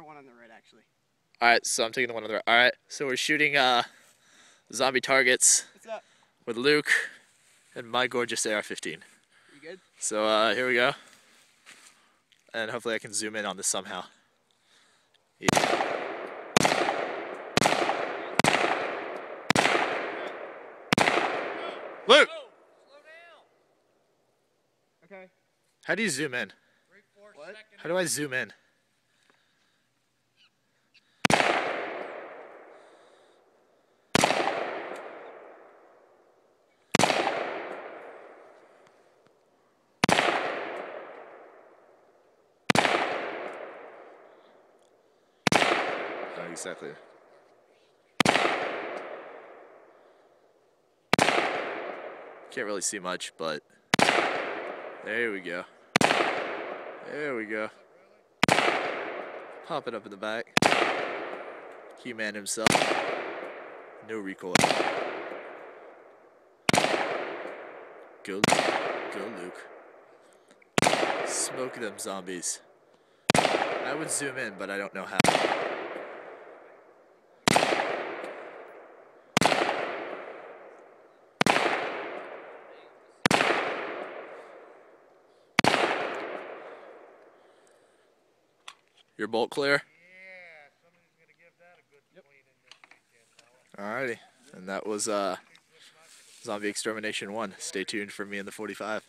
the one on the right, actually. Alright, so I'm taking the one on the right. Alright, so we're shooting zombie targets with Luke and my gorgeous AR-15. You good? So here we go. And hopefully I can zoom in on this somehow. Yeah. Luke! Okay. How do you zoom in? What? How do I zoom in? Not exactly. Can't really see much, but there we go. There we go. Pop it up in the back. He-Man himself. No recoil. Go Luke. Smoke them zombies. I would zoom in, but I don't know how. Your bolt clear? Yeah, somebody's gonna give that a good cleaning this weekend, fella. Alrighty. And that was Zombie Extermination 1. Stay tuned for me in the 45.